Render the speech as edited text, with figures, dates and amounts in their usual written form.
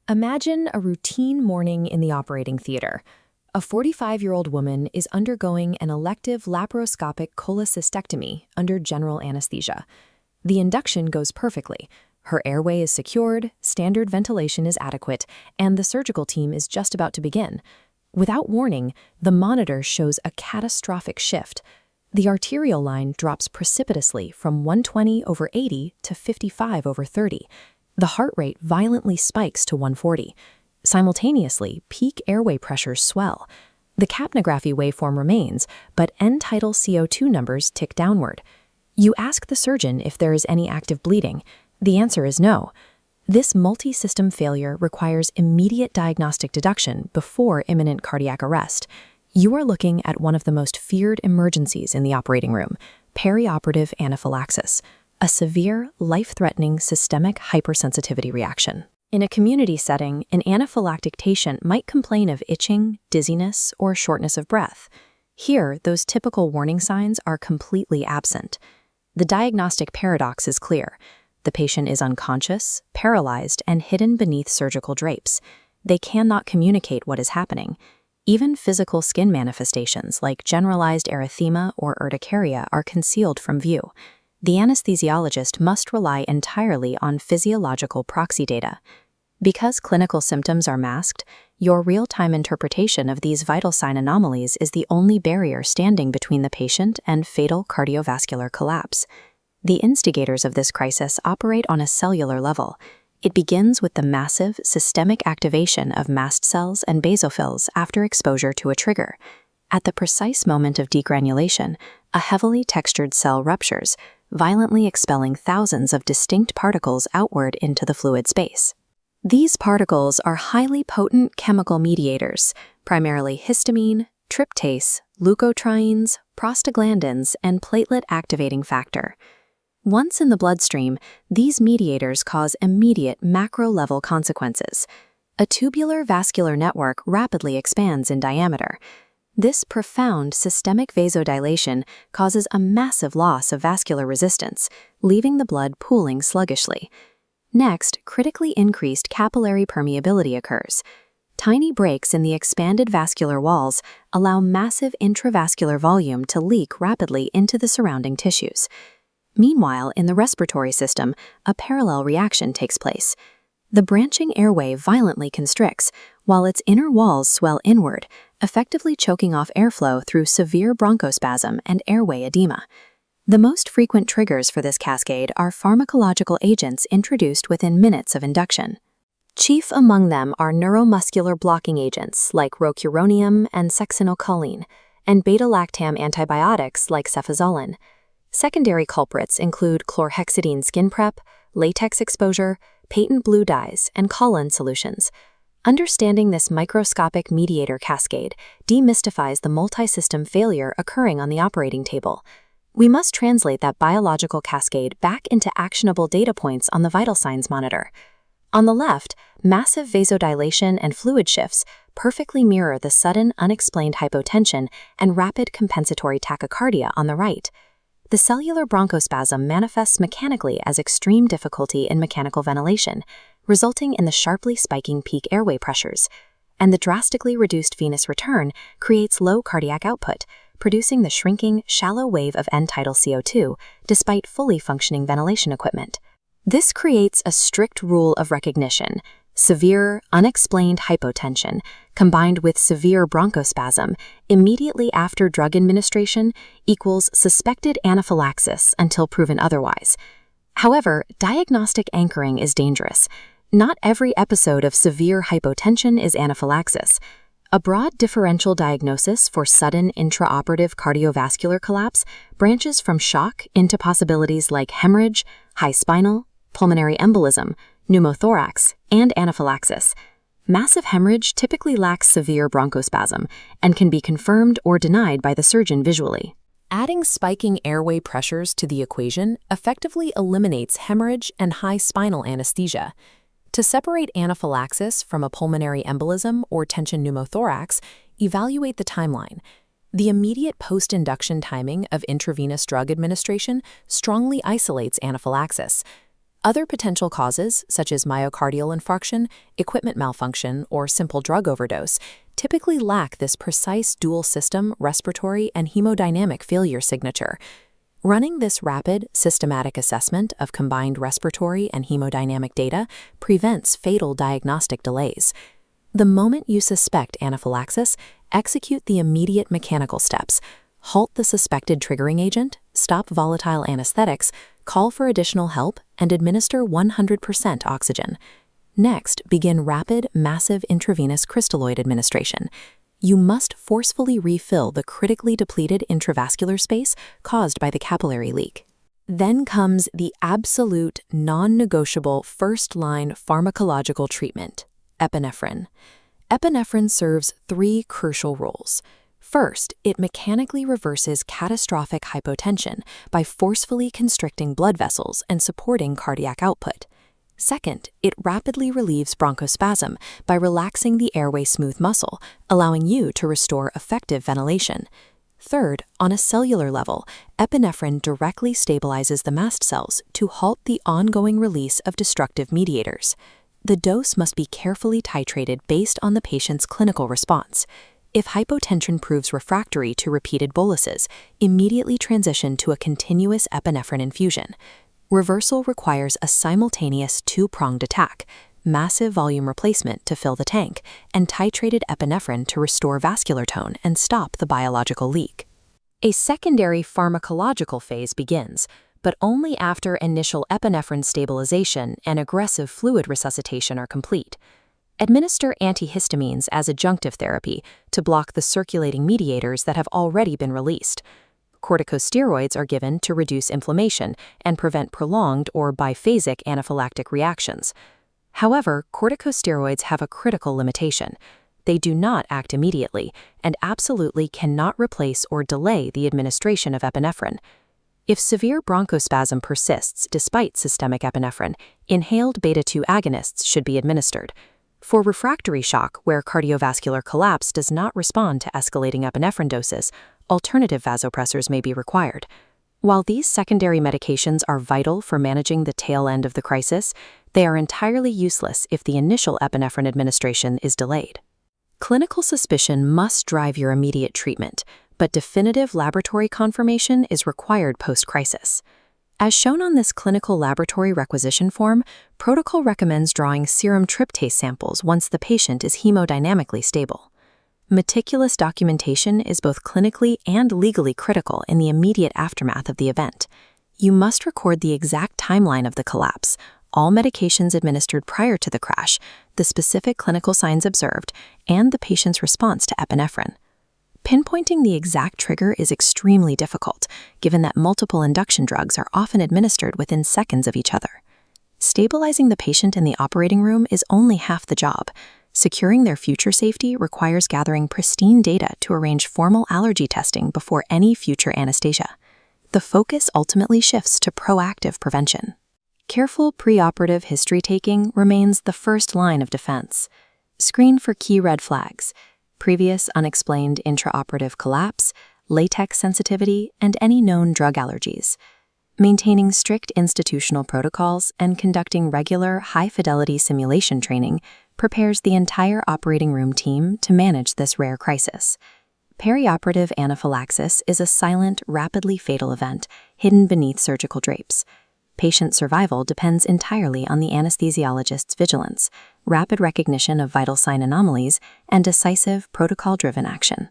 Imagine a routine morning in the operating theater. A 45-year-old woman is undergoing an elective laparoscopic cholecystectomy under general anesthesia. The induction goes perfectly. Her airway is secured, standard ventilation is adequate, and the surgical team is just about to begin. Without warning, the monitor shows a catastrophic shift. The arterial line drops precipitously from 120/80 to 55/30. The heart rate violently spikes to 140. Simultaneously, peak airway pressures swell. The capnography waveform remains, but end-tidal CO2 numbers tick downward. You ask the surgeon if there is any active bleeding. The answer is no. This multi-system failure requires immediate diagnostic deduction before imminent cardiac arrest. You are looking at one of the most feared emergencies in the operating room, perioperative anaphylaxis, a severe, life-threatening systemic hypersensitivity reaction. In a community setting, an anaphylactic patient might complain of itching, dizziness, or shortness of breath. Here, those typical warning signs are completely absent. The diagnostic paradox is clear. The patient is unconscious, paralyzed, and hidden beneath surgical drapes. They cannot communicate what is happening. Even physical skin manifestations like generalized erythema or urticaria are concealed from view. The anesthesiologist must rely entirely on physiological proxy data. Because clinical symptoms are masked, your real-time interpretation of these vital sign anomalies is the only barrier standing between the patient and fatal cardiovascular collapse. The instigators of this crisis operate on a cellular level. It begins with the massive, systemic activation of mast cells and basophils after exposure to a trigger. At the precise moment of degranulation, a heavily textured cell ruptures, violently expelling thousands of distinct particles outward into the fluid space. These particles are highly potent chemical mediators, primarily histamine, tryptase, leukotrienes, prostaglandins, and platelet-activating factor. Once in the bloodstream, these mediators cause immediate macro-level consequences. A tubular vascular network rapidly expands in diameter. This profound systemic vasodilation causes a massive loss of vascular resistance, leaving the blood pooling sluggishly. Next, critically increased capillary permeability occurs. Tiny breaks in the expanded vascular walls allow massive intravascular volume to leak rapidly into the surrounding tissues. Meanwhile, in the respiratory system, a parallel reaction takes place. The branching airway violently constricts, while its inner walls swell inward, effectively choking off airflow through severe bronchospasm and airway edema. The most frequent triggers for this cascade are pharmacological agents introduced within minutes of induction. Chief among them are neuromuscular blocking agents like rocuronium and succinylcholine, and beta-lactam antibiotics like cefazolin. Secondary culprits include chlorhexidine skin prep, latex exposure, patent blue dyes, and colon solutions. Understanding this microscopic mediator cascade demystifies the multi-system failure occurring on the operating table. We must translate that biological cascade back into actionable data points on the vital signs monitor. On the left, massive vasodilation and fluid shifts perfectly mirror the sudden unexplained hypotension and rapid compensatory tachycardia on the right. The cellular bronchospasm manifests mechanically as extreme difficulty in mechanical ventilation, resulting in the sharply spiking peak airway pressures, and the drastically reduced venous return creates low cardiac output, producing the shrinking, shallow wave of end-tidal CO2 despite fully functioning ventilation equipment. This creates a strict rule of recognition. Severe, unexplained hypotension, combined with severe bronchospasm immediately after drug administration equals suspected anaphylaxis until proven otherwise. However, diagnostic anchoring is dangerous. Not every episode of severe hypotension is anaphylaxis. A broad differential diagnosis for sudden intraoperative cardiovascular collapse branches from shock into possibilities like hemorrhage, high spinal, pulmonary embolism, pneumothorax, and anaphylaxis. Massive hemorrhage typically lacks severe bronchospasm and can be confirmed or denied by the surgeon visually. Adding spiking airway pressures to the equation effectively eliminates hemorrhage and high spinal anesthesia. To separate anaphylaxis from a pulmonary embolism or tension pneumothorax, evaluate the timeline. The immediate post-induction timing of intravenous drug administration strongly isolates anaphylaxis. Other potential causes, such as myocardial infarction, equipment malfunction, or simple drug overdose, typically lack this precise dual system respiratory and hemodynamic failure signature. Running this rapid, systematic assessment of combined respiratory and hemodynamic data prevents fatal diagnostic delays. The moment you suspect anaphylaxis, execute the immediate mechanical steps. Halt the suspected triggering agent, stop volatile anesthetics, call for additional help, and administer 100% oxygen. Next, begin rapid, massive intravenous crystalloid administration. You must forcefully refill the critically depleted intravascular space caused by the capillary leak. Then comes the absolute, non-negotiable first-line pharmacological treatment, epinephrine. Epinephrine serves three crucial roles. First, it mechanically reverses catastrophic hypotension by forcefully constricting blood vessels and supporting cardiac output. Second, it rapidly relieves bronchospasm by relaxing the airway smooth muscle, allowing you to restore effective ventilation. Third, on a cellular level, epinephrine directly stabilizes the mast cells to halt the ongoing release of destructive mediators. The dose must be carefully titrated based on the patient's clinical response. If hypotension proves refractory to repeated boluses, immediately transition to a continuous epinephrine infusion. Reversal requires a simultaneous two-pronged attack, massive volume replacement to fill the tank, and titrated epinephrine to restore vascular tone and stop the biological leak. A secondary pharmacological phase begins, but only after initial epinephrine stabilization and aggressive fluid resuscitation are complete. Administer antihistamines as adjunctive therapy to block the circulating mediators that have already been released. Corticosteroids are given to reduce inflammation and prevent prolonged or biphasic anaphylactic reactions. However, corticosteroids have a critical limitation. They do not act immediately and absolutely cannot replace or delay the administration of epinephrine. If severe bronchospasm persists despite systemic epinephrine, inhaled beta-2 agonists should be administered. For refractory shock, where cardiovascular collapse does not respond to escalating epinephrine doses, alternative vasopressors may be required. While these secondary medications are vital for managing the tail end of the crisis, they are entirely useless if the initial epinephrine administration is delayed. Clinical suspicion must drive your immediate treatment, but definitive laboratory confirmation is required post-crisis. As shown on this clinical laboratory requisition form, protocol recommends drawing serum tryptase samples once the patient is hemodynamically stable. Meticulous documentation is both clinically and legally critical in the immediate aftermath of the event. You must record the exact timeline of the collapse, all medications administered prior to the crash, the specific clinical signs observed, and the patient's response to epinephrine. Pinpointing the exact trigger is extremely difficult, given that multiple induction drugs are often administered within seconds of each other. Stabilizing the patient in the operating room is only half the job. Securing their future safety requires gathering pristine data to arrange formal allergy testing before any future anesthesia. The focus ultimately shifts to proactive prevention. Careful preoperative history taking remains the first line of defense. Screen for key red flags: previous unexplained intraoperative collapse, latex sensitivity, and any known drug allergies. Maintaining strict institutional protocols and conducting regular, high-fidelity simulation training prepares the entire operating room team to manage this rare crisis. Perioperative anaphylaxis is a silent, rapidly fatal event hidden beneath surgical drapes. Patient survival depends entirely on the anesthesiologist's vigilance, rapid recognition of vital sign anomalies, and decisive, protocol-driven action.